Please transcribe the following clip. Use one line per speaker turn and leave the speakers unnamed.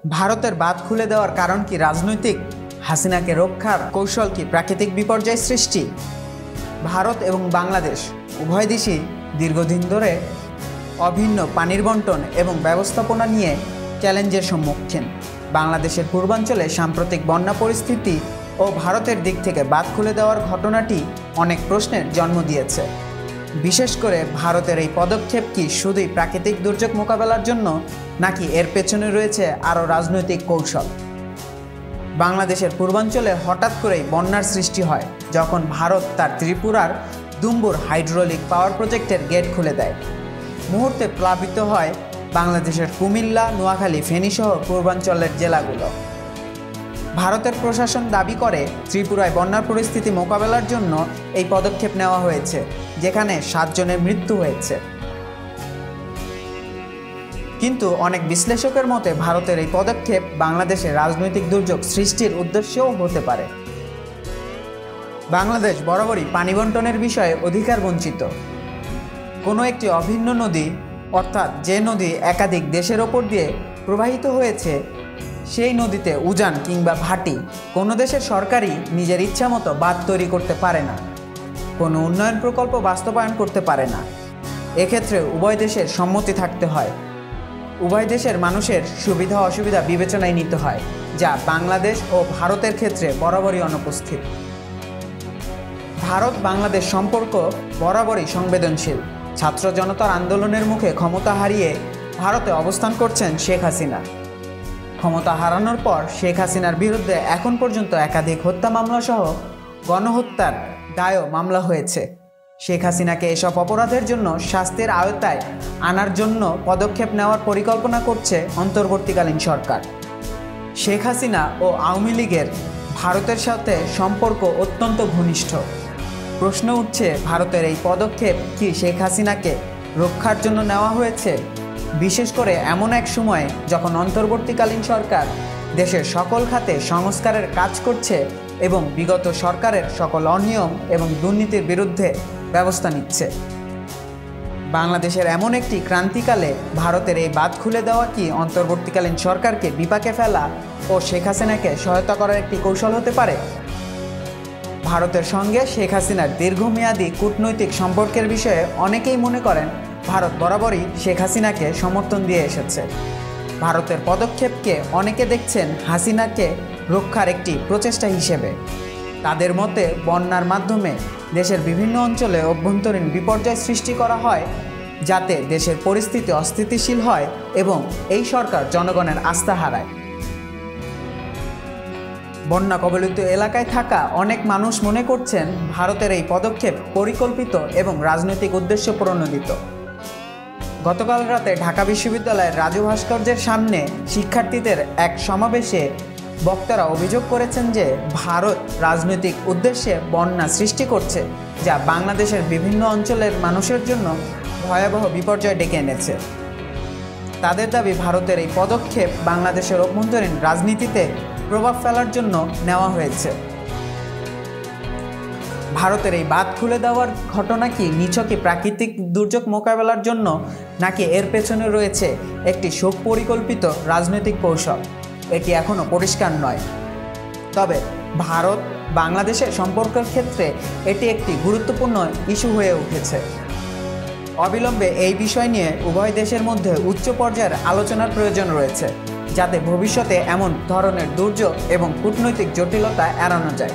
ভারতের বাঁধ খুলে দেওয়ার কারণ কি রাজনৈতিক? হাসিনাকে রক্ষার কৌশল কি প্রাকৃতিক বিপর্যয় সৃষ্টি? ভারত এবং বাংলাদেশ উভয় দেশই দীর্ঘদিন ধরে অভিন্ন পানির বণ্টন এবং ব্যবস্থাপনা নিয়ে চ্যালেঞ্জের সম্মুখীন। বাংলাদেশের পূর্বাঞ্চলে সাম্প্রতিক বন্যা পরিস্থিতি ও ভারতের দিক থেকে বাঁধ খুলে দেওয়ার ঘটনাটি অনেক প্রশ্নের জন্ম দিয়েছে। বিশেষ করে ভারতের এই পদক্ষেপ কি শুধুই প্রাকৃতিক দুর্যোগ মোকাবেলার জন্য, নাকি এর পেছনে রয়েছে আরও রাজনৈতিক কৌশল? বাংলাদেশের পূর্বাঞ্চলে হঠাৎ করেই বন্যার সৃষ্টি হয় যখন ভারত তার ত্রিপুরার দুম্বুর হাইড্রোলিক পাওয়ার প্রজেক্টের গেট খুলে দেয়। মুহূর্তে প্লাবিত হয় বাংলাদেশের কুমিল্লা, নোয়াখালী, ফেনীসহ পূর্বাঞ্চলের জেলাগুলো। ভারতের প্রশাসন দাবি করে ত্রিপুরায় বন্যার পরিস্থিতি মোকাবেলার জন্য এই পদক্ষেপ নেওয়া হয়েছে, যেখানে 7 জনের মৃত্যু হয়েছে। কিন্তু অনেক বিশ্লেষকের মতে ভারতের এই পদক্ষেপ বাংলাদেশে রাজনৈতিক দুর্যোগ সৃষ্টির উদ্দেশ্যেও হতে পারে। বাংলাদেশ বরাবরই পানি বণ্টনের বিষয়ে অধিকার বঞ্চিত। কোনো একটি অভিন্ন নদী, অর্থাৎ যে নদী একাধিক দেশের ওপর দিয়ে প্রবাহিত হয়েছে, সেই নদীতে উজান কিংবা ভাটি কোনো দেশের সরকারই নিজের ইচ্ছামতো বাঁধ তৈরি করতে পারে না, কোনো উন্নয়ন প্রকল্প বাস্তবায়ন করতে পারে না। এক্ষেত্রে উভয় দেশের সম্মতি থাকতে হয়, উভয় দেশের মানুষের সুবিধা অসুবিধা বিবেচনায় নিতে হয়, যা বাংলাদেশ ও ভারতের ক্ষেত্রে বরাবরই অনুপস্থিত। ভারত বাংলাদেশ সম্পর্ক বরাবরই সংবেদনশীল। ছাত্র জনতার আন্দোলনের মুখে ক্ষমতা হারিয়ে ভারতে অবস্থান করছেন শেখ হাসিনা। ক্ষমতা হারানোর পর শেখ হাসিনার বিরুদ্ধে এখন পর্যন্ত একাধিক হত্যা মামলা সহ গণহত্যার দায়ও মামলা হয়েছে। শেখ হাসিনাকে এসব অপরাধের জন্য শাস্তির আওতায় আনার জন্য পদক্ষেপ নেওয়ার পরিকল্পনা করছে অন্তর্বর্তীকালীন সরকার। শেখ হাসিনা ও আওয়ামী লীগের ভারতের সাথে সম্পর্ক অত্যন্ত ঘনিষ্ঠ। প্রশ্ন উঠছে, ভারতের এই পদক্ষেপ কি শেখ হাসিনাকে রক্ষার জন্য নেওয়া হয়েছে? বিশেষ করে এমন এক সময়ে যখন অন্তর্বর্তীকালীন সরকার দেশের সকল খাতে সংস্কারের কাজ করছে এবং বিগত সরকারের সকল অনিয়ম এবং দুর্নীতির বিরুদ্ধে ব্যবস্থা নিচ্ছে। বাংলাদেশের এমন একটি ক্রান্তিকালে ভারতের এই বাঁধ খুলে দেওয়া কি অন্তর্বর্তীকালীন সরকারকে বিপাকে ফেলা ও শেখ হাসিনাকে সহায়তা করার একটি কৌশল হতে পারে? ভারতের সঙ্গে শেখ হাসিনার দীর্ঘমেয়াদী কূটনৈতিক সম্পর্কের বিষয়ে অনেকেই মনে করেন ভারত বরাবরই শেখ হাসিনাকে সমর্থন দিয়ে এসেছে। ভারতের পদক্ষেপকে অনেকে দেখছেন হাসিনাকে রক্ষার একটি প্রচেষ্টা হিসেবে। তাদের মতে বন্যার মাধ্যমে দেশের বিভিন্ন অঞ্চলে অভ্যন্তরীণ বিপর্যয় সৃষ্টি করা হয়, যাতে দেশের পরিস্থিতি অস্থিতিশীল হয় এবং এই সরকার জনগণের আস্থা হারায়। বন্যা কবলিত এলাকায় থাকা অনেক মানুষ মনে করছেন ভারতের এই পদক্ষেপ পরিকল্পিত এবং রাজনৈতিক উদ্দেশ্য প্রণোদিত। গতকাল রাতে ঢাকা বিশ্ববিদ্যালয়ের রাজু ভাস্কর্যের সামনে শিক্ষার্থীদের এক সমাবেশে বক্তারা অভিযোগ করেছেন যে ভারত রাজনৈতিক উদ্দেশ্যে বন্যা সৃষ্টি করছে, যা বাংলাদেশের বিভিন্ন অঞ্চলের মানুষের জন্য ভয়াবহ বিপর্যয় ডেকে এনেছে। তাদের দাবি, ভারতের এই পদক্ষেপ বাংলাদেশের অভ্যন্তরীণ রাজনীতিতে প্রভাব ফেলার জন্য নেওয়া হয়েছে। ভারতের এই বাঁধ খুলে দেওয়ার ঘটনা কি নিছকই প্রাকৃতিক দুর্যোগ মোকাবেলার জন্য, নাকি এর পেছনে রয়েছে একটি সুপরিকল্পিত রাজনৈতিক কৌশল? এটি এখনও পরিষ্কার নয়। তবে ভারত বাংলাদেশের সম্পর্কের ক্ষেত্রে এটি একটি গুরুত্বপূর্ণ ইস্যু হয়ে উঠেছে। অবিলম্বে এই বিষয় নিয়ে উভয় দেশের মধ্যে উচ্চ পর্যায়ের আলোচনার প্রয়োজন রয়েছে, যাতে ভবিষ্যতে এমন ধরনের দুর্যোগ এবং কূটনৈতিক জটিলতা এড়ানো যায়।